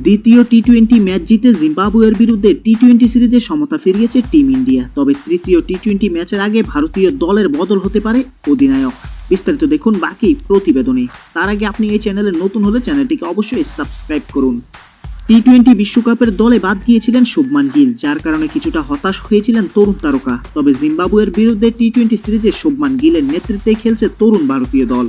দ্বিতীয় টি-20 ম্যাচ জিতে জিম্বাবুয়ের বিরুদ্ধে টি-20 সিরিজে সমতা ফিরিয়েছে টিম ইন্ডিয়া। তবে তৃতীয় টি-20 ম্যাচের আগে ভারতীয় দলের বদল হতে পারে অধিনায়ক। বিস্তারিত দেখুন বাকি প্রতিবেদনে। তার আগে আপনি এই চ্যানেলে নতুন হলে চ্যানেলটিকে অবশ্যই সাবস্ক্রাইব করুন। টি-20 বিশ্বকাপের দলে বাদ গিয়েছিলেন শুভমান গিল, যার কারণে কিছুটা হতাশ হয়েছিলেন তরুণ তারকা। তবে জিম্বাবুয়ের বিরুদ্ধে টি-20 সিরিজে শুভমান গিলের নেতৃত্বে খেলছে তরুণ ভারতীয় দল।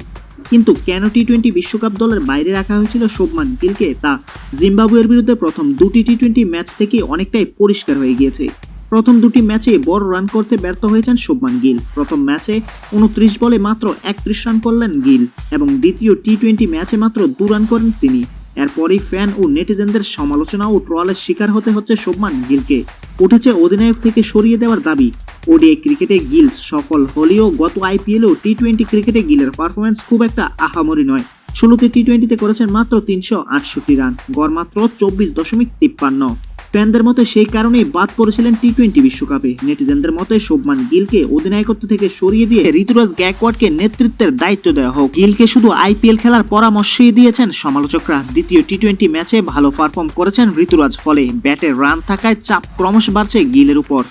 কিন্তু কেন টি-20 বিশ্বকাপ দলের বাইরে রাখা হয়েছিল শুভমান গিলকে, তা জিম্বাবুয়ের বিরুদ্ধে প্রথম দুটি টি-20 ম্যাচ থেকে অনেকটাই পরিষ্কার হয়ে গিয়েছে। প্রথম দুটি ম্যাচে বড় রান করতে ব্যর্থ হয়েছেন শুভমান গিল। প্রথম ম্যাচে 29 বলে মাত্র 31 রান করলেন গিল এবং দ্বিতীয় টি-20 ম্যাচে মাত্র 2 রান করেন তিনি। এরপরই ফ্যান ও নেটিজেনদের সমালোচনা ও ট্রলের শিকার হতে হচ্ছে শুভমান গিলকে। উঠেছে অধিনায়ক থেকে সরিয়ে দেওয়ার দাবি। ওডিআই ক্রিকেটে গিল সফল হলেও গত আইপিএলেও টি-20 ক্রিকেটে গিলের পারফরমেন্স খুব একটা আহামরি নয়। 16তে টি-20তে করেছেন মাত্র 368 রান, গড় মাত্র 24.53। ফ্যানদের মতে সেই কারণেই বাদ পড়েছিলেন টি-20 বিশ্বকাপে। নেটিজেনদের মতে শুভমান গিলকে অধিনায়কত্ব থেকে সরিয়ে দিয়ে ঋতুরাজ গায়কোয়াড়কে নেতৃত্বের দায়িত্ব দেওয়া হোক। গিলকে শুধু আইপিএল খেলার পরামর্শই দিয়েছেন সমালোচকরা। দ্বিতীয় টি-20 ম্যাচে ভালো পারফর্ম করেছেন ঋতুরাজ, ফলে ব্যাটে রান থাকায় চাপ ক্রমশ বাড়ছে গিলের উপর।